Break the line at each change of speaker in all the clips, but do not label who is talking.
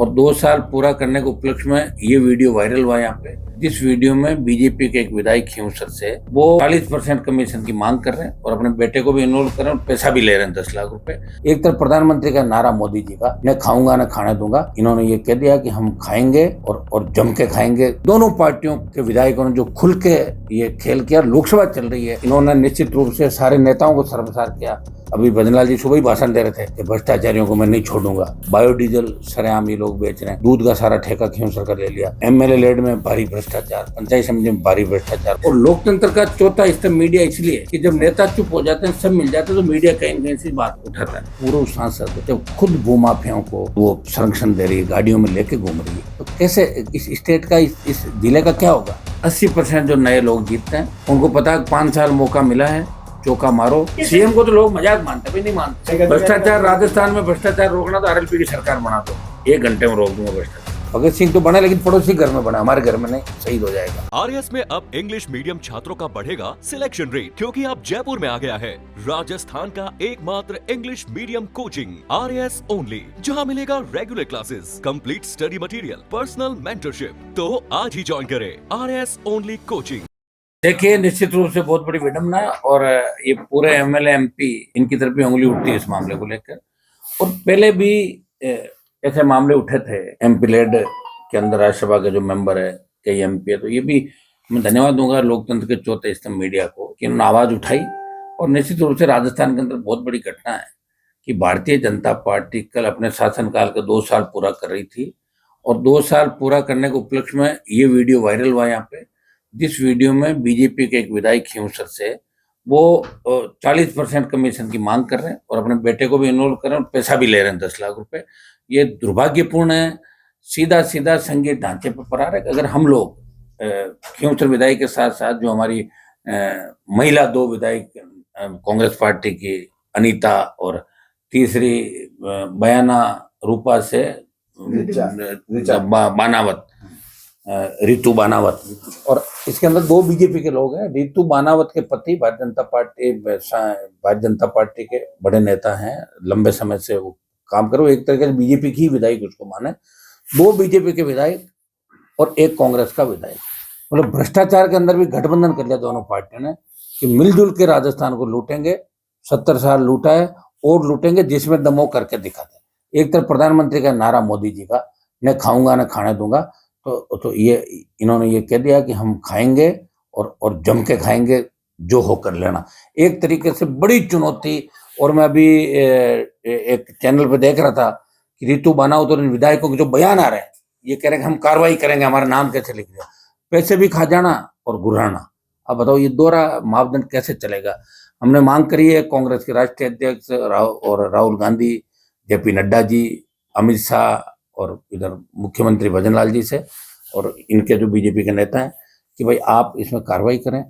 और 2 साल पूरा करने के उपलक्ष्य में ये वीडियो वायरल हुआ यहाँ पे, जिस वीडियो में बीजेपी के एक विधायक खींवसर से वो 40% कमीशन की मांग कर रहे हैं और अपने बेटे को भी इन्वॉल्व कर रहे हैं और पैसा भी ले रहे हैं 10 लाख रुपए। एक तरफ प्रधानमंत्री का नारा मोदी जी का, मैं खाऊंगा न खाने दूंगा, इन्होंने ये कह दिया कि हम खाएंगे और जम के खाएंगे। दोनों पार्टियों के विधायकों ने जो खुल के ये खेल किया, लोकसभा चल रही है, इन्होंने निश्चित रूप से सारे नेताओं को शर्मसार किया। अभी भजनलाल जी सुबह ही भाषण दे रहे थे कि भ्रष्टाचारियों को मैं नहीं छोड़ूंगा। बायोडीजल सरेआम ये लोग बेच रहे हैं, दूध का सारा ठेका खींवसर कर ले लिया, एमएलए लेड में भारी भ्रष्टाचार, पंचायत समिति में भारी भ्रष्टाचार। और लोकतंत्र का चौथा स्तंभ मीडिया, इसलिए कि जब नेता चुप हो जाते हैं, सब मिल जाते हैं, तो मीडिया कहीं न कहीं से बात उठाता है। पूर्व सांसद जब खुद भूमाफियाओं को वो संरक्षण दे रही है, गाड़ियों में लेके घूम रही है, तो कैसे इस स्टेट का, इस जिले का क्या होगा? 80% जो नए लोग जीतते हैं, उनको पता है 5 साल मौका मिला है, चौका मारो। सीएम को तो लोग मजाक मानते भी नहीं मानते। भ्रष्टाचार, राजस्थान में भ्रष्टाचार रोकना तो आरएलपी की सरकार बना दो, 1 घंटे में रोक दूंगा भ्रष्टाचार। भगत सिंह तो बना, लेकिन पड़ोसी घर में बना, हमारे घर में नहीं, शहीद हो जाएगा।
आरएस में अब इंग्लिश मीडियम छात्रों का बढ़ेगा सिलेक्शन रेट, क्योंकि अब जयपुर में आ गया है राजस्थान का एकमात्र English medium coaching RS only, जहां मिलेगा regular classes, complete study material, personal mentorship. तो आज ही ज्वाइन करें आरएस ओनली कोचिंग।
देखिए, निश्चित रूप से बहुत बड़ी विडम्बना, और ये पूरे एमएलए एमपी इनकी तरफ भी उंगली उठती है इस मामले को लेकर। और पहले भी ऐसे मामले उठे थे, एमपी लेड के अंदर राज्यसभा के जो मेंबर है, कई एमपी है, तो ये भी मैं धन्यवाद दूंगा लोकतंत्र के चौथे स्तंभ मीडिया को कि उन्होंने आवाज उठाई। और निश्चित रूप से राजस्थान के अंदर बहुत बड़ी घटना है कि भारतीय जनता पार्टी कल अपने शासनकाल के 2 साल पूरा कर रही थी, और 2 साल पूरा करने के उपलक्ष्य में ये वीडियो वायरल हुआ यहाँ पे, जिस वीडियो में बीजेपी के एक विधायक खींवसर से वो 40% कमीशन की मांग कर रहे हैं और अपने बेटे को भी इन्वॉल्व कर रहे हैं और पैसा भी ले रहे हैं 10 लाख रुपए। ये दुर्भाग्यपूर्ण है, सीधा सीधा संघीय ढांचे पर प्रहार है। अगर हम लोग खींवसर विधायक के साथ साथ जो हमारी महिला 2 विधायक कांग्रेस पार्टी की अनीता और तीसरी बयाना रूपा से बानावत, रितु बानावत, और इसके अंदर 2 बीजेपी के लोग हैं। रितु बानावत के पति भारतीय जनता पार्टी के बड़े नेता हैं, लंबे समय से वो काम करो, एक तरीके से बीजेपी की विधायक उसको माने। 2 बीजेपी के विधायक और 1 कांग्रेस का विधायक, मतलब भ्रष्टाचार के अंदर भी गठबंधन कर लिया दोनों पार्टियों ने कि मिलजुल के राजस्थान को लूटेंगे। 70 साल लूटा है और लूटेंगे, जिसमें दमो करके दिखाते। एक तरफ प्रधानमंत्री का नारा मोदी जी का, मैं खाऊंगा न खाने दूंगा, तो ये इन्होंने ये कह दिया कि हम खाएंगे और जम के खाएंगे, जो होकर लेना। एक तरीके से बड़ी चुनौती। और मैं अभी एक चैनल पे देख रहा था कि रितु बानावत और विधायकों के जो बयान आ रहे हैं, ये कह रहे हैं कि हम कार्रवाई करेंगे, हमारा नाम कैसे लिख दिया, पैसे भी खा जाना और गुर्राना। अब बताओ ये दोहरा मापदंड कैसे चलेगा? हमने मांग करी है कांग्रेस के राष्ट्रीय अध्यक्ष राहुल गांधी, जेपी नड्डा जी, अमित शाह और इधर मुख्यमंत्री भजनलाल जी से, और इनके जो बीजेपी के नेता हैं, कि भाई आप इसमें कार्रवाई करें,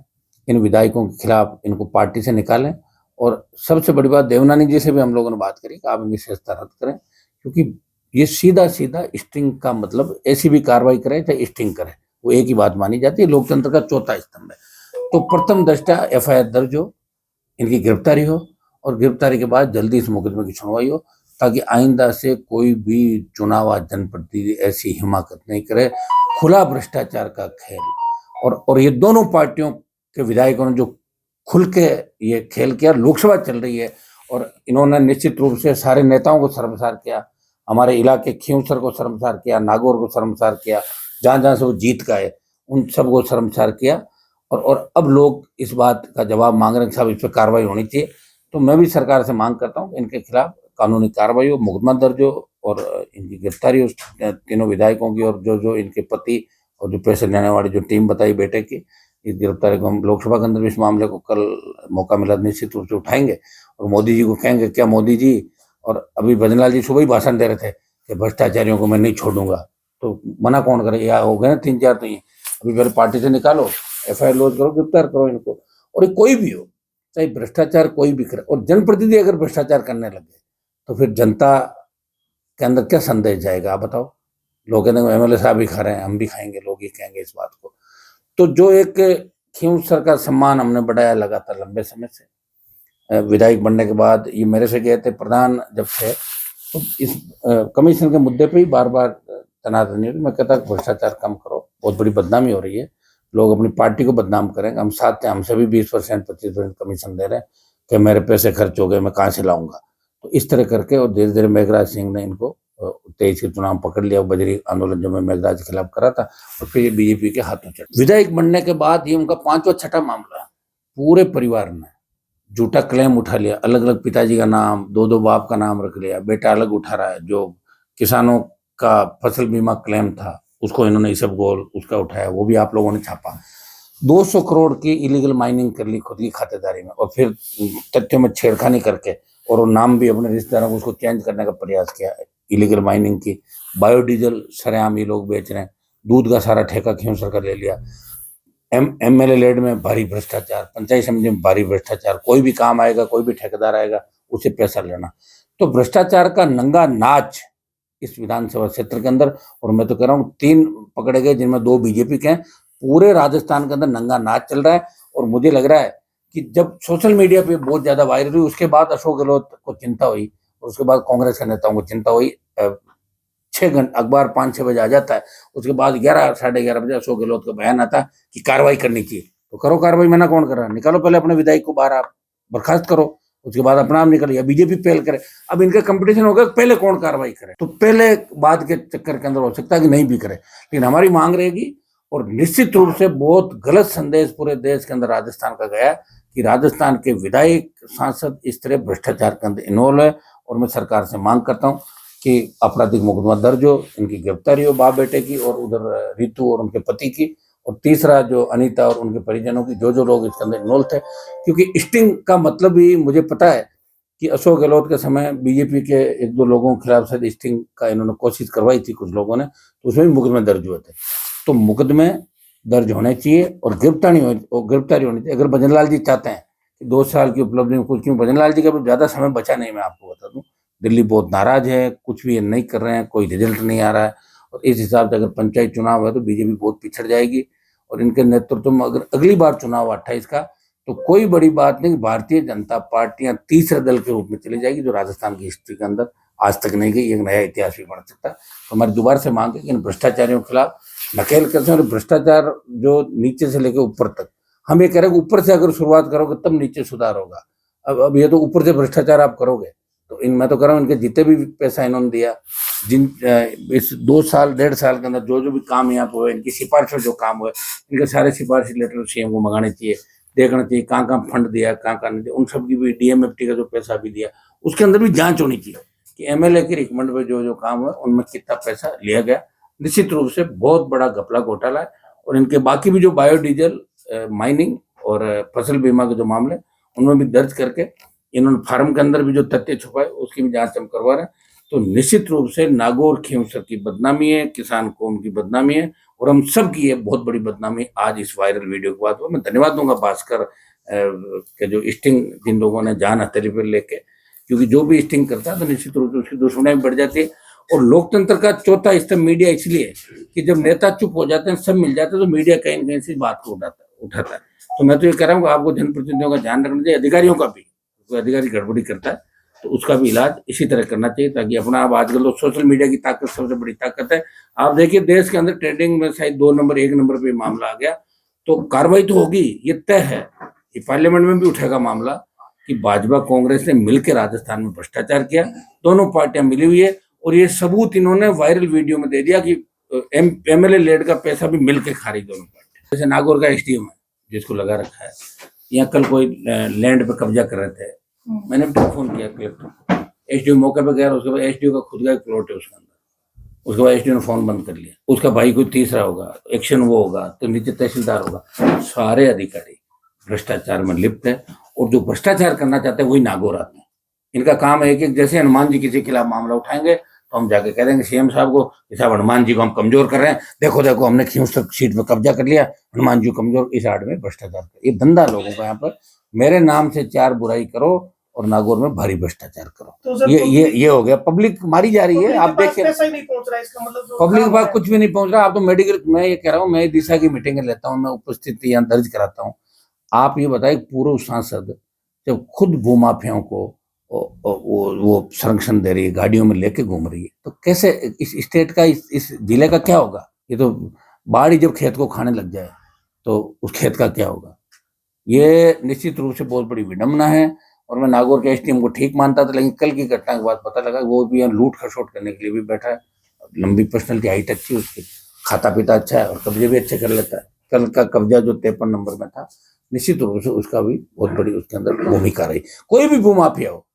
इन विधायकों के खिलाफ इनको पार्टी से निकालें। और सबसे बड़ी बात, देवनानी जी से भी हम लोगों ने बात करी कि आप इनकी सदस्यता रद्द करें, क्योंकि ये सीधा सीधा स्टिंग का मतलब, ऐसी भी कार्रवाई करें चाहे स्टिंग करें, वो एक ही बात मानी जाती है। लोकतंत्र का चौथा स्तंभ है। तो प्रथम दृष्टया एफआईआर दर्ज हो, इनकी गिरफ्तारी हो, और गिरफ्तारी के बाद जल्दी इस मुकदमे की सुनवाई हो, ताकि आइंदा से कोई भी चुनाव जनप्रतिनिधि ऐसी हिमाकत नहीं करे। खुला भ्रष्टाचार का खेल, और ये दोनों पार्टियों के विधायकों ने जो खुल के ये खेल किया, लोकसभा चल रही है, और इन्होंने निश्चित रूप से सारे नेताओं को शर्मसार किया। हमारे इलाके खींवसर को शर्मसार किया, नागौर को शर्मसार किया, जहाँ जहाँ से वो जीत गए उन सबको शर्मसार किया। और अब लोग इस बात का जवाब मांग रहे हैं कि साहब इस पर कार्रवाई होनी चाहिए। तो मैं भी सरकार से मांग करता हूँ इनके खिलाफ कानूनी कार्रवाई हो, मुकदमा दर्ज हो, और इनकी गिरफ्तारी हो, तीनों विधायकों की, और जो इनके पति और जो पैसे लेने वाली जो टीम बताई बेटे की, इस गिरफ्तारी को हम लोकसभा के अंदर भी इस मामले को कल मौका मिला निश्चित रूप से उठाएंगे, और मोदी जी को कहेंगे, क्या मोदी जी, और अभी भजनलाल जी सुबह ही भाषण दे रहे थे कि भ्रष्टाचारियों को मैं नहीं छोड़ूंगा, तो मना कौन करे? या हो गए ना 3-4, तो ये अभी मेरे पार्टी से निकालो, एफआईआर लॉन्च करो, गिरफ्तार करो इनको। और ये कोई भी हो, चाहे भ्रष्टाचार कोई भी करे, और जनप्रतिनिधि अगर भ्रष्टाचार करने लगे, तो फिर जनता के अंदर क्या संदेश जाएगा? आप बताओ। लोग कहेंगे एमएलए साहब भी खा रहे हैं, हम भी खाएंगे, लोग ये कहेंगे इस बात को। तो जो एक खींवसर का सम्मान हमने बढ़ाया लगातार लंबे समय से, विधायक बनने के बाद ये मेरे से गए थे प्रधान जब से, तो इस कमीशन के मुद्दे पे ही बार बार तनातनी नहीं हो रही। मैं कहता भ्रष्टाचार कम करो, बहुत बड़ी बदनामी हो रही है, लोग अपनी पार्टी को बदनाम करेंगे। हम साथ हैं, हमसे भी 20% 25% कमीशन दे रहे हैं कि मेरे पैसे खर्च हो गए, मैं कहाँ से लाऊंगा। तो इस तरह करके और धीरे धीरे मेघराज सिंह ने इनको 23 के चुनाव पकड़ लिया, बजरी आंदोलन जो मैं मेघराज के खिलाफ करा था, और फिर ये बीजेपी के हाथों चढ़। विधायक बनने के बाद ये उनका 5वां 6ठा मामला है। पूरे परिवार ने झूठा क्लेम उठा लिया, अलग अलग पिताजी का नाम, दो बाप का नाम रख लिया, बेटा अलग उठा रहा है। जो किसानों का फसल बीमा क्लेम था उसको इन्होंने इसबगोल उसका उठाया, वो भी आप लोगों ने छापा। 200 करोड़ की इलीगल माइनिंग कर ली खुद की खातेदारी में, और फिर तथ्यों में छेड़खानी करके और वो नाम भी अपने रिश्तेदारों को उसको चेंज करने का प्रयास किया है। इलीगल माइनिंग की, बायोडीजल सरेआम ये लोग बेच रहे हैं, दूध का सारा ठेका खींच कर ले लिया। एमएलए लेड में भारी भ्रष्टाचार, पंचायत समिति में भारी भ्रष्टाचार, कोई भी काम आएगा, कोई भी ठेकेदार आएगा, उसे पैसा लेना। तो भ्रष्टाचार का नंगा नाच इस विधानसभा क्षेत्र के अंदर। और मैं तो कह रहा हूँ 3 पकड़े गए जिनमें 2 बीजेपी के हैं। पूरे राजस्थान के अंदर नंगा नाच चल रहा है। और मुझे लग रहा है कि जब सोशल मीडिया पे बहुत ज्यादा वायरल हुई, उसके बाद अशोक गहलोत को चिंता हुई, और उसके बाद कांग्रेस के नेताओं को चिंता हुई। 6 घंटे अखबार 5-6 बजे आ जाता है, उसके बाद 11 साढ़े 11 बजे अशोक गहलोत का बयान आता है कि कार्रवाई करनी चाहिए। तो करो कार्रवाई, मना कौन कर रहा है? निकालो पहले अपने विधायक को बाहर, आप बर्खास्त करो, उसके बाद अपना नाम निकल, या बीजेपी पहल करे। अब इनका कंपटीशन होगा पहले कौन कार्रवाई करे। तो पहले बाद के चक्कर के अंदर हो सकता है कि नहीं भी करे, लेकिन हमारी मांग रहेगी। और निश्चित रूप से बहुत गलत संदेश पूरे देश के अंदर राजस्थान का गया कि राजस्थान के विधायक सांसद इस तरह भ्रष्टाचार के अंदर इन्वॉल्व है। और मैं सरकार से मांग करता हूँ कि आपराधिक मुकदमा दर्ज हो, इनकी गिरफ्तारी हो बाप बेटे की, और उधर रितु और उनके पति की, और तीसरा जो अनीता और उनके परिजनों की, जो लोग इसके अंदर इन्वॉल्व थे। क्योंकि स्टिंग का मतलब भी मुझे पता है कि अशोक गहलोत के समय बीजेपी के 1-2 लोगों के खिलाफ शायद स्टिंग का इन्होंने कोशिश करवाई थी कुछ लोगों ने, तो उसमें भी मुकदमे दर्ज हुए थे। तो मुकदमे दर्ज होने चाहिए और गिरफ्तारी होनी चाहिए। अगर भजन लाल जी चाहते हैं कि 2 साल की उपलब्धि में कुछ, क्यों भजन लाल जी का भी ज्यादा समय बचा नहीं, मैं आपको बता दूं। दिल्ली बहुत नाराज है, कुछ भी नहीं कर रहे हैं, कोई रिजल्ट नहीं आ रहा है। और इस हिसाब से अगर पंचायत चुनाव है तो बीजेपी बहुत पिछड़ जाएगी। और इनके नेतृत्व में अगर अगली बार चुनाव 28 का, तो कोई बड़ी बात नहीं, भारतीय जनता पार्टियां तीसरे दल के रूप में चली जाएगी, जो राजस्थान की हिस्ट्री के अंदर आज तक नहीं गई। एक नया इतिहास भी बन सकता है। तो हमारी दोबारा से मांग है कि इन भ्रष्टाचारियों के खिलाफ नकेल कसं। और भ्रष्टाचार जो नीचे से लेकर ऊपर तक, हम ये कह रहे हैं ऊपर से अगर शुरुआत करोगे तब नीचे सुधार होगा। अब ये तो ऊपर से भ्रष्टाचार आप करोगे, तो मैं तो कह रहा हूँ इनके जितने भी पैसा इन्होंने दिया, जिन इस 2 साल 1.5 साल के अंदर जो भी काम यहाँ पे हुए, इनकी सिफारिश में जो काम हुए, इनके सारे सिफारिश लेटर सीएम को मंगाने चाहिए, देखना चाहिए कहाँ कहाँ फंड दिया, कहाँ कहाँ नहीं दिया। उन सब की भी डीएमएफटी का जो पैसा भी दिया, उसके अंदर भी जांच होनी चाहिए कि एमएलए की रिकमेंड पे जो काम हुआ उनमें कितना पैसा लिया गया। निश्चित रूप से बहुत बड़ा घपला घोटाला है। और इनके बाकी भी जो बायोडीजल माइनिंग और फसल बीमा के जो मामले, उनमें भी दर्ज करके इन्होंने फार्म के अंदर भी जो तथ्य छुपाए उसकी भी जांच हम करवा रहे हैं। तो निश्चित रूप से नागौर खींवसर की बदनामी है, किसान कौम की बदनामी है, और हम सब की ये बहुत बड़ी बदनामी आज इस वायरल वीडियो के बाद। मैं धन्यवाद दूंगा भास्कर के जो स्टिंग जिन लोगों ने जान हथेली पर लेके, क्योंकि जो भी स्टिंग करता है तो निश्चित रूप से उसकी दुश्मनी भी बढ़ जाती है। और लोकतंत्र का चौथा स्तंभ मीडिया इसलिए कि जब नेता चुप हो जाते हैं, सब मिल जाते हैं, तो मीडिया कहीं न कहीं से बात को उठाता है। तो मैं तो ये कह रहा हूँ आपको जनप्रतिनिधियों का ध्यान रखना चाहिए, अधिकारियों का भी। कोई अधिकारी गड़बड़ी करता है तो उसका भी इलाज इसी तरह करना चाहिए, ताकि अपना आप आजकल तो सोशल मीडिया की ताकत सबसे बड़ी ताकत है। आप देखिए देश के अंदर ट्रेडिंग में शायद 2 नंबर 1 नंबर पे मामला आ गया, तो कार्रवाई तो होगी, ये तय है। ये पार्लियामेंट में भी उठेगा मामला कि भाजपा कांग्रेस ने मिलकर राजस्थान में भ्रष्टाचार किया, दोनों पार्टियां मिली हुई है। और ये सबूत इन्होंने वायरल वीडियो में दे दिया कि एमएलए लेड का पैसा भी मिलकर खा रही दोनों पार्टी। जैसे नागौर का एसडीएम है जिसको लगा रखा है, यहाँ कल कोई लैंड पे कब्जा कर रहे थे, मैंने भी फोन किया कलेक्टर, एसडीओ मौके पे गया। उसके बाद एसडीओ का खुद का एक प्लॉट है उसके अंदर, उसके बाद एसडीओ ने फोन बंद कर लिया। उसका भाई कोई तीसरा होगा, एक्शन वो होगा, तो नीचे तहसीलदार होगा। सारे अधिकारी भ्रष्टाचार में लिप्त है, और जो भ्रष्टाचार करना चाहते हैं वही नागौर आते हैं। इनका काम है कि जैसे हनुमान जी किसी के खिलाफ मामला उठाएंगे तो हम जाके कह देंगे सीएम साहब को कि साहब हनुमान जी को हम कमजोर कर रहे हैं, देखो देखो हमने खींवसर सीट पे कब्जा कर लिया, हनुमान जी कमजोर। इस आड़ में भ्रष्टाचार कर, ये धंधा लोगों का यहाँ पर, मेरे नाम से 4 बुराई करो और नागौर में भारी भ्रष्टाचार करो। तो ये हो गया, पब्लिक मारी जा रही है। आप देखिए पब्लिक के पास कुछ भी नहीं पहुंच रहा। आप तो मेडिकल, मैं ये कह रहा हूँ, मैं दिशा की मीटिंग लेता हूँ, मैं उपस्थिति यहाँ दर्ज कराता हूँ। आप ये बताइए पूर्व सांसद जब खुद भूमाफियाओं को वो संरक्षण दे रही है, गाड़ियों में लेके घूम रही है, तो कैसे इस स्टेट का इस जिले का क्या होगा? ये तो बाढ़ ही जब खेत को खाने लग जाए तो उस खेत का क्या होगा? ये निश्चित रूप से बहुत बड़ी विडंबना है। और मैं नागौर के एसडीएम को ठीक मानता था, लेकिन कल की घटना के बाद पता लगा वो भी यहाँ लूट खसोट करने के लिए भी बैठा है। लंबी पर्सनैलिटी, हाइट अच्छी उसकी, खाता पीता अच्छा है और कब्जे भी अच्छे कर लेता है। कल का कब्जा जो 53 नंबर में था, निश्चित रूप से उसका भी बहुत बड़ी उसके अंदर भूमिका रही। कोई भी भूमाफिया हो,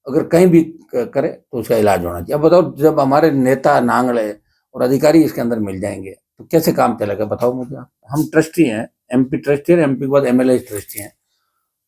अगर कहीं भी करे तो उसका इलाज होना चाहिए। अब बताओ, जब हमारे नेता नांगड़े और अधिकारी इसके अंदर मिल जाएंगे तो कैसे काम चलेगा? बताओ मुझे आप। हम ट्रस्टी हैं, एमपी ट्रस्टी है, एमपी के बाद एमएलए ट्रस्टी हैं।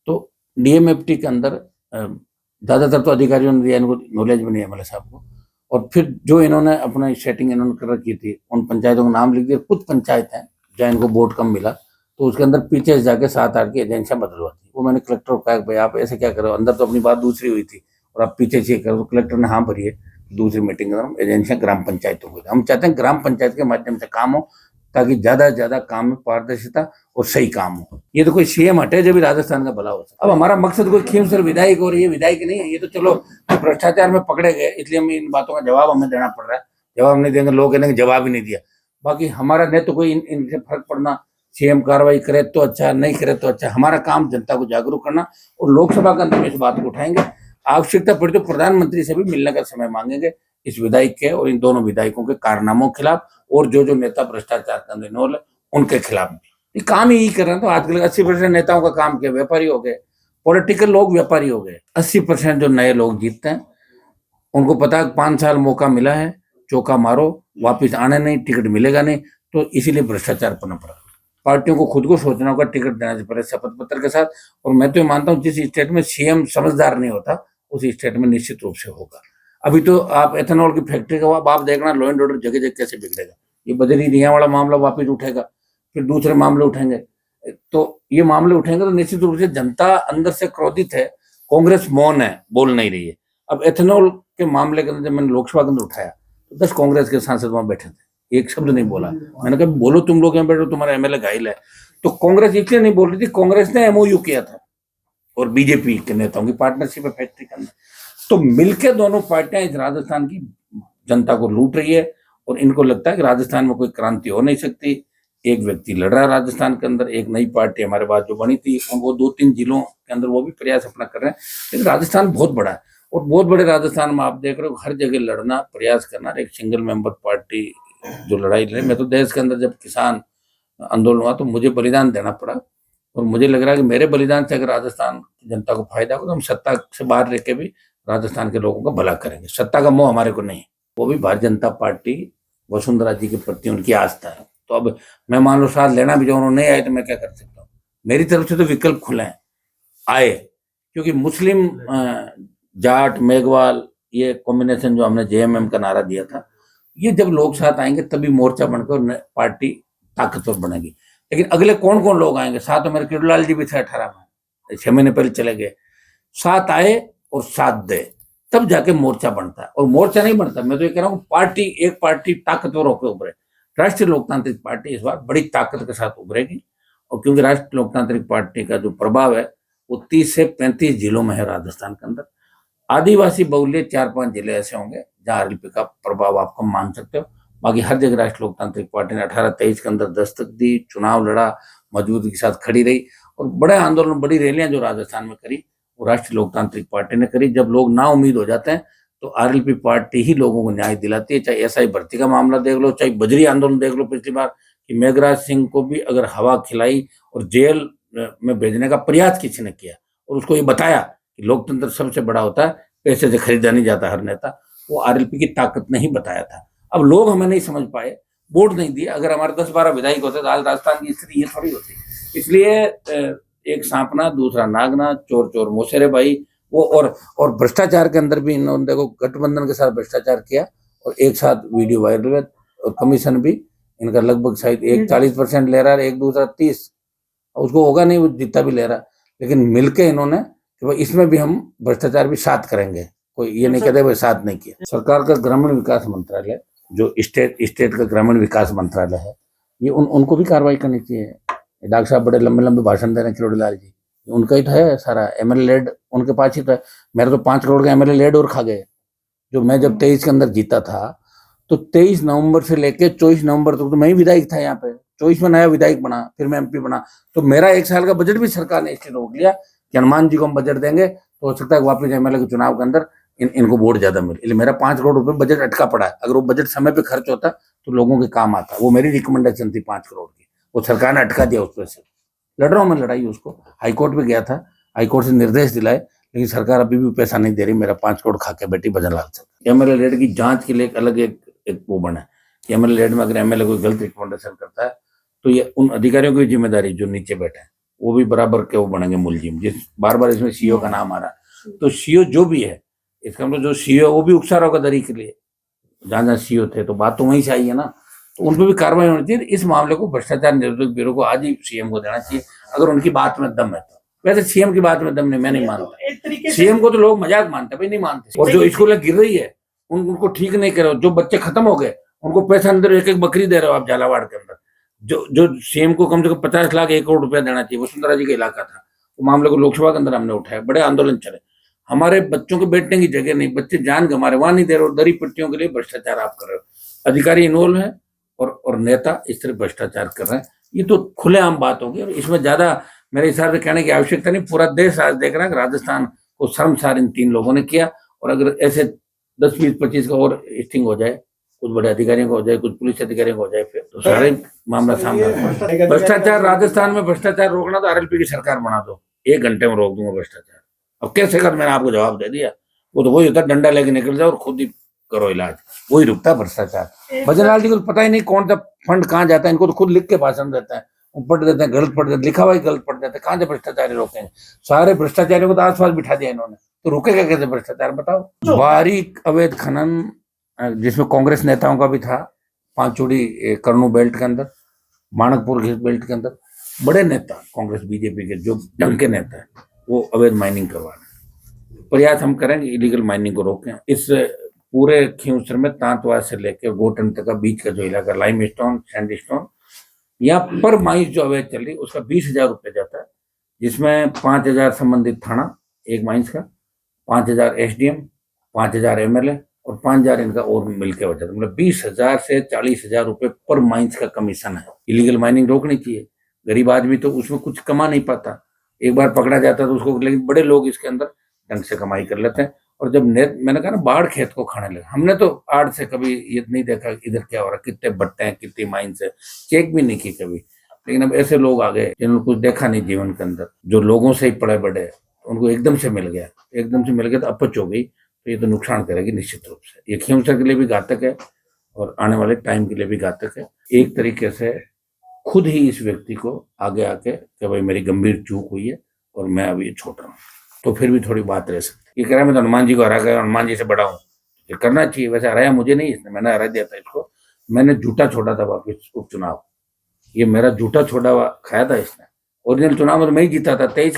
तो डीएमएफटी के अंदर ज्यादातर तो अधिकारियों ने दिया, इनको नॉलेज भी नहीं है एमएलए साहब को। और फिर जो इन्होंने अपना सेटिंग इन्होंने कर रखी थी, उन पंचायतों का नाम लिख दिया। कुछ पंचायत हैं जहाँ इनको वोट कम मिला, तो उसके अंदर पीछे से जाके 7-8 की एजेंसियां बदलवाती। वो मैंने कलेक्टर को कहा भाई आप ऐसे क्या करो, अंदर तो अपनी बात दूसरी हुई थी और आप पीछे से करो। तो कलेक्टर ने हाँ भरी है, दूसरी मीटिंग में एजेंसियां ग्राम पंचायतों को। हम चाहते हैं ग्राम पंचायत के माध्यम से काम हो, ताकि ज्यादा से ज्यादा काम में पारदर्शिता और सही काम हो। ये तो कोई सीएम हटे जब भी राजस्थान का भला हो सकता। अब हमारा मकसद कोई खींवसर विधायक और ये विधायक नहीं है। ये तो चलो भ्रष्टाचार में पकड़े गए, इसलिए हमें इन बातों का जवाब हमें देना पड़ रहा है। जवाब नहीं देंगे, लोग कहेंगे जवाब ही नहीं दिया। बाकी हमारा नहीं तो कोई इनसे फर्क पड़ना, सीएम कार्रवाई करे तो अच्छा, नहीं करे तो अच्छा। हमारा काम जनता को जागरूक करना, और लोकसभा के अंदर में इस बात को उठाएंगे। आवश्यकता पड़ी तो प्रधानमंत्री से भी मिलने का समय मांगेंगे इस विधायक के और इन दोनों विधायकों के कारनामों के खिलाफ, और जो नेता भ्रष्टाचार के अंदर इन्वॉल्व है उनके खिलाफ भी। ये काम ही कर रहे हैं। तो आजकल 80% नेताओं का काम क्या? व्यापारी हो गए, पॉलिटिकल लोग व्यापारी हो गए। 80% जो नए लोग जीतते हैं, उनको पता है 5 साल मौका मिला है, चौका मारो, वापिस आने नहीं, टिकट मिलेगा नहीं। तो इसीलिए भ्रष्टाचार पनप रहा है। पार्टियों को खुद को सोचना होगा टिकट देने से पहले शपथ पत्र के साथ। और मैं तो ये मानता हूँ जिस स्टेट में सीएम समझदार नहीं होता, उस स्टेट में निश्चित रूप से होगा। अभी तो आप एथेनॉल की फैक्ट्री का आप देखना, लॉ एंड ऑर्डर जगह जगह कैसे बिगड़ेगा। ये बजरी रिया वाला मामला वापिस उठेगा, फिर दूसरे मामले उठेंगे। तो ये मामले उठेंगे तो निश्चित रूप से जनता अंदर से क्रोधित है। कांग्रेस मौन है, बोल नहीं रही है। अब एथेनॉल के मामले के अंदर जब मैंने लोकसभा के अंदर उठाया तो 10 कांग्रेस के सांसद वहां बैठे थे, एक शब्द नहीं बोला। मैंने कहा बोलो, तुम लोग यहाँ बैठो, तुम्हारा एमएलए घायल है। तो कांग्रेस इसलिए नहीं बोल रही थी, कांग्रेस ने एमओयू किया था और बीजेपी के नेताओं की पार्टनरशिप है फैक्ट्री के अंदर। तो मिलकर दोनों पार्टियां इस राजस्थान की जनता को लूट रही है, और इनको लगता है कि राजस्थान में कोई क्रांति हो नहीं सकती। एक व्यक्ति लड़ रहा है राजस्थान के अंदर, एक नई पार्टी हमारे पास जो बनी थी, वो 2-3 जिलों के अंदर वो भी प्रयास अपना कर रहे हैं। लेकिन राजस्थान बहुत बड़ा है, और बहुत बड़े राजस्थान में आप देख रहे हो हर जगह लड़ना, प्रयास करना। एक सिंगल मेंबर पार्टी जो लड़ाई लड़े, मैं तो देश के अंदर जब किसान आंदोलन हुआ तो मुझे बलिदान देना पड़ा, और मुझे लग रहा है कि मेरे बलिदान से अगर राजस्थान की जनता को फायदा होगा तो हम सत्ता से बाहर रह के भी राजस्थान के लोगों का भला करेंगे। सत्ता का मोह हमारे को नहीं, वो भी भारतीय जनता पार्टी वसुंधरा जी के प्रति उनकी आस्था है। तो अब मैं मान लो साथ लेना भी जाऊँ, नहीं आए तो मैं क्या कर सकता हूँ? मेरी तरफ से तो विकल्प खुले हैं, आए। क्योंकि मुस्लिम जाट मेघवाल ये कॉम्बिनेशन जो हमने जेएमएम का नारा दिया था, ये जब लोग साथ आएंगे तभी मोर्चा बनकर पार्टी ताकतवर बनेगी। लेकिन अगले कौन कौन लोग आएंगे? साथ में मेरे किरोड़लाल जी भी थे 18 में, 6 महीने पहले चले गए। साथ आए और साथ दे, तब जाके मोर्चा बनता है। और मोर्चा नहीं बनता, मैं तो ये कह रहा हूँ पार्टी, एक पार्टी ताकतवर होकर उभरे। राष्ट्रीय लोकतांत्रिक पार्टी इस बार बड़ी ताकत के साथ उभरेगी, और क्योंकि राष्ट्रीय लोकतांत्रिक पार्टी का जो प्रभाव है वो 30 से 35 जिलों में है राजस्थान के अंदर। आदिवासी बहुल्य 4-5 जिले ऐसे होंगे जहां आरएलपी का प्रभाव आप कम मान सकते हो। बाकी हर जगह राष्ट्रीय लोकतांत्रिक पार्टी ने 18-23 के अंदर दस्तक दी, चुनाव लड़ा, मजबूती के साथ खड़ी रही, और बड़े आंदोलन, बड़ी रैलियां जो राजस्थान में करी वो राष्ट्रीय लोकतांत्रिक पार्टी ने करी। जब लोग ना उम्मीद हो जाते हैं तो आरएलपी पार्टी ही लोगों को न्याय दिलाती है। चाहे एसआई भर्ती का मामला देख लो, चाहे बजरी आंदोलन देख लो पिछली बार, कि मेघराज सिंह को भी अगर हवा खिलाई और जेल में भेजने का प्रयास किसी ने किया, और उसको ये बताया कि लोकतंत्र सबसे बड़ा होता है, पैसे से खरीदा नहीं जाता हर नेता, वो आरएलपी की ताकत नहीं बताया था। अब लोग हमें नहीं समझ पाए, वोट नहीं दिए। अगर हमारे 10-12 विधायक होते तो आज राजस्थान की स्थिति ये थोड़ी होती। इसलिए एक सांपना दूसरा नागना, चोर चोर मोसेरे भाई वो। और भ्रष्टाचार के अंदर भी इन्होंने देखो गठबंधन के साथ भ्रष्टाचार किया, और एक साथ वीडियो वायरल हुआ, और कमीशन भी इनका लगभग शायद एक 40% ले रहा है, एक दूसरा 30, उसको होगा नहीं, वो जितना भी ले रहा। लेकिन मिलके इन्होंने कि भाई इसमें भी हम भ्रष्टाचार भी साथ करेंगे, कोई ये नहीं कहते भाई साथ नहीं किया। सरकार का ग्रामीण विकास मंत्रालय, जो स्टेट का ग्रामीण विकास मंत्रालय है, ये उनको भी कार्रवाई करनी चाहिए। डॉक्टर साहब बड़े लंबे लंबे भाषण दे रहे हैं किरोड़ीलाल जी, उनका ही तो है सारा एमएलए लेड, उनके पास ही तो है। मेरा तो 5 करोड़ का एमएलए लेड और खा गए। जो मैं जब 23 के अंदर जीता था तो 23 नवंबर से लेके 24 नवंबर तक तो मैं ही विधायक था यहाँ पे। 24 में नया विधायक बना, फिर मैं एमपी बना। तो मेरा 1 साल का बजट भी सरकार ने इसलिए रोक लिया कि हनुमान जी को हम बजट देंगे तो हो सकता है वापस एमएलए के चुनाव के अंदर इनको वोट ज्यादा मिले। इसलिए मेरा 5 करोड़ रुपए बजट अटका पड़ा है। अगर वो बजट समय पे खर्च होता तो लोगों के काम आता। वो मेरी रिकमेंडेशन थी 5 करोड़ की, वो सरकार ने अटका दिया उस पर से। लड़ रहा हूँ मैं लड़ाई उसको, हाईकोर्ट में गया था, हाईकोर्ट से निर्देश दिलाए, लेकिन सरकार अभी भी पैसा नहीं दे रही। मेरा 5 करोड़ खा के बेटी भजन लाल से। एमएलए रेड की जांच के लिए एक अलग एक वो बना है कि एमएलए रेड में अगर एमएलए कोई गलत रिकमेंडेशन करता है तो ये उन अधिकारियों की जिम्मेदारी जो नीचे बैठे हैं वो भी बराबर के वो बनेंगे मुलजिम। जिस बार बार इसमें सीईओ का नाम आ रहा है, तो सीईओ जो भी है, इसका मतलब जो सीईओ वो भी उकसा रहा होगा दरी के लिए। जहां जहां सीईओ थे तो बात तो वहीं से आई है ना, तो उन पर भी कार्रवाई होनी चाहिए। इस मामले को भ्रष्टाचार निरोधक ब्यूरो को आज ही सीएम को देना चाहिए, अगर उनकी बात में दम है तो। वैसे सीएम की बात में दम नहीं, मैं नहीं मानता। सीएम को तो लोग मजाक मानते, भाई नहीं मानते। और जो स्कूलें गिर रही है उनको ठीक नहीं करे, जो बच्चे खत्म हो गए उनको पैसा अंदर एक बकरी दे रहे हो आप झालावाड़ के अंदर। जो सीएम को कम से कम 50 लाख 1 करोड़ रुपया देना चाहिए। वसुंधरा जी का इलाका था, वो मामले को लोकसभा के अंदर हमने उठाया, बड़े आंदोलन चले। हमारे बच्चों को बैठने की जगह नहीं, बच्चे जान गंवा रहे, वहां नहीं दे रहे हो। दरी पट्टियों के लिए भ्रष्टाचार आप कर रहे हो, अधिकारी इन्वॉल्व है और नेता इस तरह भ्रष्टाचार कर रहे हैं। ये तो खुलेआम बात होगी और इसमें ज्यादा मेरे हिसाब से कहने की आवश्यकता नहीं। पूरा देश आज देख रहा है कि राजस्थान को शर्मसार इन 3 लोगों ने किया। और अगर ऐसे 10, 20, 25 का और स्टिंग हो जाए, कुछ बड़े अधिकारियों को हो जाए, कुछ पुलिस अधिकारियों को हो जाए, फिर तो सारे मामला सामने आएगा। भ्रष्टाचार राजस्थान में भ्रष्टाचार रोकना तो आरएलपी की सरकार बना दो, 1 घंटे में रोक दूंगा भ्रष्टाचार। अब कैसे कर, मैंने आपको जवाब दे दिया। वो तो वही होता है, डंडा लेके निकल जाओ और खुद ही करो इलाज, वही रुकता भ्रष्टाचार। भजनलाल जी को पता ही नहीं कौन सा फंड कहाँ जाता है, इनको तो खुद लिख के भाषण देते हैं, पढ़ देते हैं, गलत पढ़ देते, लिखा हुआ ही गलत पढ़ देते हैं। कहाँ से भ्रष्टाचारी रोकेंगे? सारे भ्रष्टाचारियों को तो आसपास बिठा दिया इन्होंने, तो रुकेगा कैसे भ्रष्टाचार बताओ। बारीक अवैध खनन जिसमें कांग्रेस नेताओं का भी था, 5 चूड़ी करनू बेल्ट के अंदर, माणकपुर बेल्ट के अंदर, बड़े नेता कांग्रेस बीजेपी के जो ढंग के नेता है वो अवैध माइनिंग करवा रहे हैं। प्रयास हम करेंगे इलीगल माइनिंग को रोकें। इस पूरे खींवसर में तांतवास से लेकर गोटन तक का बीच का जो इलाका, लाइम स्टोन, सैंडस्टोन, यहाँ पर माइंस जो अवैध चल रही उसका 20,000 रुपये जाता है, जिसमें 5,000 संबंधित थाना एक माइंस का, 5,000 एसडीएम, 5,000 एमएलए और 5,000 इनका और मिलकर हो जाता है। मतलब 20,000 से 40,000 रुपये पर माइंस का कमीशन है। इलीगल माइनिंग रोकनी चाहिए। गरीब आदमी तो उसमें कुछ कमा नहीं पाता, एक बार पकड़ा जाता है तो उसको, लेकिन बड़े लोग इसके अंदर ढंग से कमाई कर लेते हैं। और जब मैंने कहा ना बाढ़ खेत को खाने लगे, हमने तो आड़ से कभी ये नहीं देखा इधर क्या हो रहा है, कितने भट्टे हैं, कितनी माइंस है, चेक भी नहीं की कभी। लेकिन अब ऐसे लोग आ गए जिन्होंने कुछ देखा नहीं जीवन के अंदर, जो लोगों से ही पड़े बड़े, उनको एकदम से मिल गया, एकदम से मिल गया तो अपच हो गई, तो ये तो नुकसान करेगी निश्चित रूप से। ये खींवसर के लिए भी घातक है और आने वाले टाइम के लिए भी घातक है। एक तरीके से खुद ही इस व्यक्ति को आगे आके कि भाई मेरी गंभीर चूक हुई है और मैं अभी ये छोड़ रहा हूँ, तो फिर भी थोड़ी बात रह सकती है। ये कह रहा है मैं तो हनुमान जी को हरा गया, हनुमान जी से बड़ा हूँ, ये करना चाहिए। वैसे हराया मुझे नहीं इसने, मैंने हरा दिया था इसको। मैंने झूठा छोड़ा था वापिस उपचुनाव, ये मेरा झूठा छोड़ा हुआ खाया था इसने। ओरिजिनल चुनाव में तो मैं ही जीता था। 23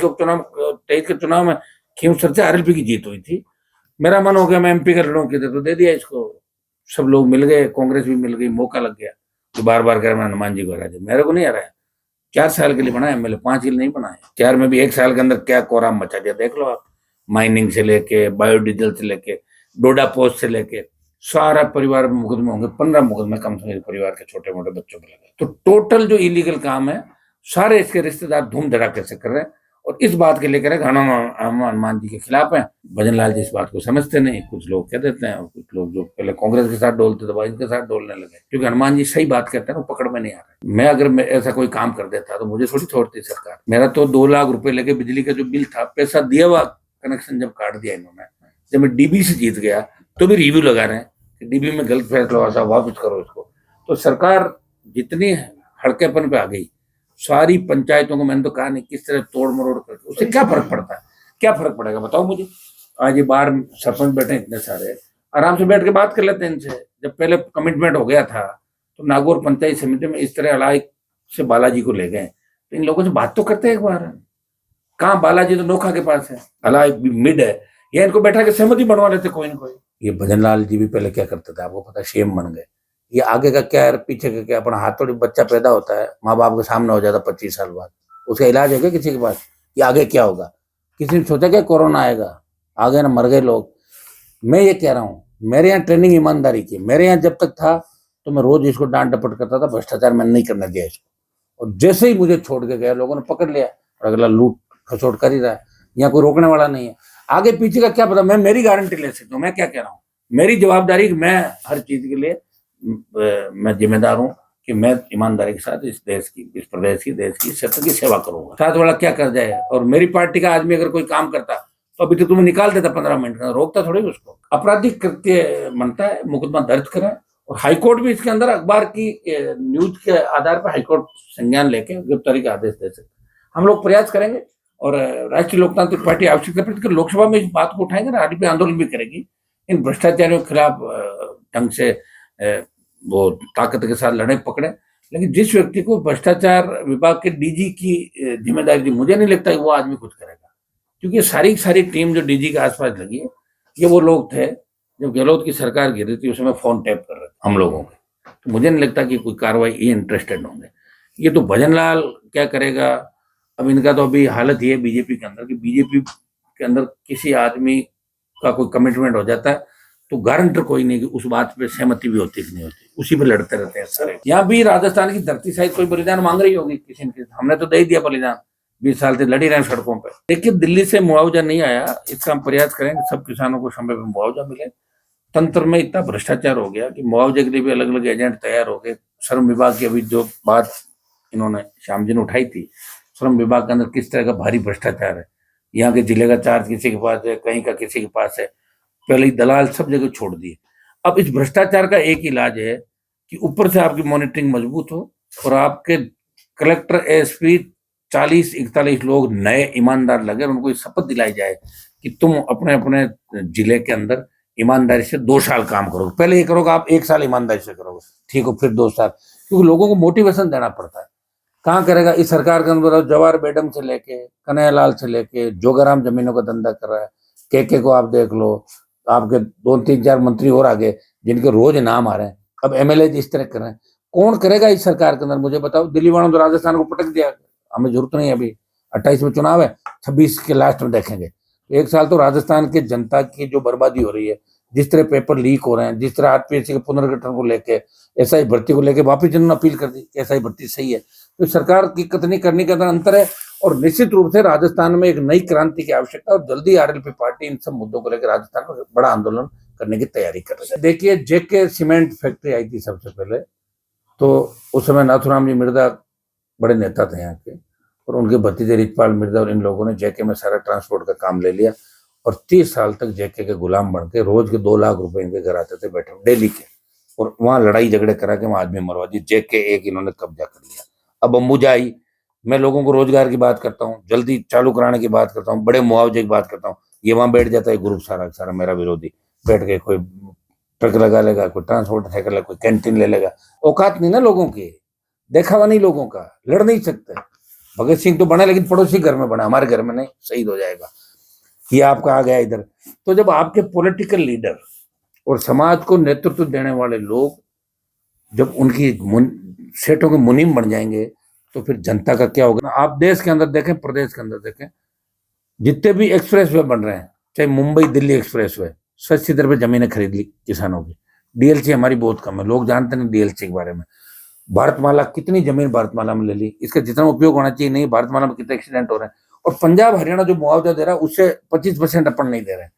के चुनाव में खींवसर से आरएलपी की जीत हुई थी। मेरा मन हो गया मैं एमपी का लड़ूं, किधर तो दे दिया इसको। सब लोग मिल गए, कांग्रेस भी मिल गई, मौका लग गया। तो बार बार कह रहा मैं हनुमान जी को हरा दिया, मेरे को नहीं हराया। 4 साल के लिए बनाया एमएलए, 5 के लिए नहीं बनाया। 4 में भी 1 साल के अंदर क्या कोराम मचा दिया देख लो आप। माइनिंग से लेके, बायोडीजल से लेके, डोडा पोस्ट से लेके, सारा परिवार में मुकदमे होंगे, 15 मुकदमे कम से कम परिवार के छोटे मोटे बच्चों पे लगे। तो टोटल जो इलीगल काम है सारे इसके रिश्तेदार धूम धड़ाके से कर रहे हैं। और इस बात के लेकर हम हनुमान जी के खिलाफ हैं। भजनलाल जी इस बात को समझते नहीं, कुछ लोग कह देते हैं और कुछ लोग जो पहले कांग्रेस के साथ डोलते थे इनके साथ डोलने लगे, क्योंकि हनुमान जी सही बात कहते हैं, वो पकड़ में नहीं आ रहे। मैं अगर ऐसा कोई काम कर देता तो मुझे थोड़ी छोड़ती सरकार। मेरा तो 2 लाख रुपए लेके बिजली का जो बिल था, पैसा दिया हुआ कनेक्शन जब काट दिया इन्होंने, जब मैं डीबी से जीत गया तो भी रिव्यू लगा रहे हैं कि डीबी में गलत फैसला हुआ, वापस करो इसको। तो सरकार जितनी हड़केपन पे आ गई, सारी पंचायतों को मैंने तो कहा नहीं किस तरह तोड़ मरोड़ करके, उससे क्या फर्क पड़ता है? क्या फर्क पड़ेगा बताओ मुझे। आज ये बाहर सरपंच बैठे इतने सारे, आराम से बैठ के बात कर लेते हैं इनसे। जब पहले कमिटमेंट हो गया था तो नागौर पंचायत समिति में इस तरह अलाइक से बालाजी को ले गए, तो इन लोगों से बात तो करते हैं एक बार। कहाँ बालाजी तो नोखा के पास है, अलाइक मिड है, या इनको बैठा के सहमति बनवा लेते कोई ना कोई। ये भजनलाल जी भी पहले क्या करते थे आपको पता, शेम बन गए। ये आगे का क्या है पीछे का क्या, अपना हाथ थोड़ी, बच्चा पैदा होता है माँ बाप के सामने हो जाता 25 साल बाद, उसका इलाज है क्या किसी के पास? कि आगे क्या होगा। किसी ने सोचा क्या कोरोना आएगा, आ गए ना, मर गए लोग। मैं ये कह रहा हूँ, मेरे यहाँ ट्रेनिंग ईमानदारी की, मेरे यहाँ जब तक था तो मैं रोज इसको डांट डपट करता था, भ्रष्टाचार मैंने नहीं करने दिया इसको। और जैसे ही मुझे छोड़ के गया, लोगों ने पकड़ लिया और अगला लूट खसोट कर ही रहा है। यहाँ कोई रोकने वाला नहीं है। आगे पीछे का क्या पता, मैं मेरी गारंटी ले सकता हूँ। मैं क्या कह रहा हूँ, मेरी जवाबदारी कि मैं हर चीज के लिए मैं जिम्मेदार हूँ कि मैं ईमानदारी के साथ इस देश की, इस प्रदेश की, देश की, क्षेत्र की सेवा करूंगा। साथ वाला क्या कर जाए, और मेरी पार्टी का आदमी अगर कोई काम करता तो अभी तो तुम्हें निकाल देता 15 मिनट का, रोकता थोड़ी उसको। आपराधिक कृत्य बनता है, मुकदमा दर्ज करें। और हाईकोर्ट भी इसके अंदर अखबार की न्यूज के आधार पर हाईकोर्ट संज्ञान लेके गिरफ्तारी का आदेश दे सकते। हम लोग प्रयास करेंगे और राष्ट्रीय लोकतांत्रिक पार्टी आवश्यकता लोकसभा में इस बात को उठाएंगे, रैली पे आंदोलन भी करेगी, इन भ्रष्टाचारियों के खिलाफ ढंग से वो ताकत के साथ लड़े पकड़े। लेकिन जिस व्यक्ति को भ्रष्टाचार विभाग के डीजी की जिम्मेदारी दी, मुझे नहीं लगता कि वो आदमी कुछ करेगा, क्योंकि सारी सारी टीम जो डीजी के आसपास लगी है, ये वो लोग थे जब गहलोत की सरकार गिरी थी, उसमें फोन टैप कर रहे थे हम लोगों के। तो मुझे नहीं लगता कि कोई कार्रवाई ये इंटरेस्टेड होंगे। ये तो भजन लाल क्या करेगा। अब इनका तो अभी हालत ये है बीजेपी के अंदर कि बीजेपी के अंदर किसी आदमी का कोई कमिटमेंट हो जाता है तो गारंटर कोई नहीं कि उस बात पे सहमति भी होती कि नहीं होती, उसी पे लड़ते रहते हैं सारे। यहाँ भी राजस्थान की धरती शायद कोई बलिदान मांग रही होगी किसी ने, हमने तो दे ही दिया बलिदान, 20 साल से लड़ी रहे सड़कों पे। देखिए दिल्ली से मुआवजा नहीं आया, इसका हम प्रयास करेंगे सब किसानों को समय पे मुआवजा मिले। तंत्र में इतना भ्रष्टाचार हो गया कि मुआवजे के लिए भी अलग अलग एजेंट तैयार हो गए। श्रम विभाग की अभी जो बात इन्होंने श्याम जी ने उठाई थी, श्रम विभाग के अंदर किस तरह का भारी भ्रष्टाचार है। यहाँ के जिले का चार्ज किसी के पास है, कहीं का किसी के पास है, पहले ही दलाल सब जगह छोड़ दिए। अब इस भ्रष्टाचार का एक इलाज है कि ऊपर से आपकी मॉनिटरिंग मजबूत हो और आपके कलेक्टर, एसपी 40-41 लोग नए ईमानदार लगे और उनको शपथ दिलाई जाए कि तुम अपने अपने जिले के अंदर ईमानदारी से 2 साल काम करोगे। पहले ये करोगे आप 1 साल ईमानदारी से करोगे, ठीक हो, फिर 2 साल, क्योंकि लोगों को मोटिवेशन देना पड़ता है। कहाँ करेगा इस सरकार के अंदर, जवाहर बेगम से लेके कन्हैयालाल से लेके जोगाराम जमीनों का धंधा कर रहा है, के को आप देख लो, आपके 2-3-4 मंत्री और आगे जिनके रोज नाम आ रहे हैं। अब एमएलए इस तरह कर रहे हैं, कौन करेगा इस सरकार के अंदर, मुझे बताओ। दिल्ली वालों तो राजस्थान को पटक दिया, हमें जरूरत नहीं है, अभी 28 में चुनाव है, 26 के लास्ट में देखेंगे। 1 साल तो राजस्थान की जनता की जो बर्बादी हो रही है, जिस तरह पेपर लीक हो रहे हैं, जिस तरह आरपीएससी के पुनर्गठन को लेके, एसआई भर्ती को लेके वापिस जिन्होंने अपील कर दी एसआई भर्ती सही है, तो सरकार की कतनी करने के अंदर अंतर है। और निश्चित रूप से राजस्थान में एक नई क्रांति की आवश्यकता, और जल्दी आरएलपी पार्टी इन सब मुद्दों को लेकर राजस्थान में बड़ा आंदोलन करने की तैयारी कर रही है। देखिए जेके सीमेंट फैक्ट्री आई थी सबसे पहले, तो उस समय नाथुराम जी मिर्जा बड़े नेता थे यहाँ के, और उनके भतीजे रिचपाल मिर्जा और इन लोगों ने जेके में सारा ट्रांसपोर्ट का काम ले लिया और 30 साल तक जेके के गुलाम बन के रोज के 2 लाख रुपए इनके घर आते थे बैठे डेली के, और वहां लड़ाई झगड़े करा के वहां आदमी मरवा दिए। जेके एक इन्होंने कब्जा कर लिया। अब अंबुजा आई, मैं लोगों को रोजगार की बात करता हूँ, जल्दी चालू कराने की बात करता हूँ, बड़े मुआवजे की बात करता हूँ, ये वहां बैठ जाता है ग्रुप सारा सारा मेरा विरोधी, बैठ के कोई ट्रक लगा लेगा, कोई ट्रांसपोर्ट साइकिल लेगा, कोई कैंटीन ले लेगा। औकात नहीं ना लोगों की, देखावा नहीं लोगों का, लड़ नहीं सकते। भगत सिंह तो बना लेकिन पड़ोसी घर में बना, हमारे घर में नहीं, शहीद हो जाएगा। ये आपका आ गया इधर। तो जब आपके पॉलिटिकल लीडर और समाज को नेतृत्व देने वाले लोग जब उनकी सेठों के मुनीम बन जाएंगे तो फिर जनता का क्या होगा। आप देश के अंदर देखें, प्रदेश के अंदर देखें, जितने भी एक्सप्रेस वे बन रहे हैं, चाहे मुंबई दिल्ली एक्सप्रेस वे, सस्ती दर पे जमीनें खरीद ली किसानों की। डीएलसी हमारी बहुत कम है, लोग जानते नहीं डीएलसी के बारे में। भारतमाला, कितनी जमीन भारतमाला में ले ली, इसका जितना उपयोग होना चाहिए नहीं। भारतमाला में कितने एक्सीडेंट हो रहे हैं, और पंजाब हरियाणा जो मुआवजा दे रहा है उससे 25% अपन नहीं दे रहे हैं।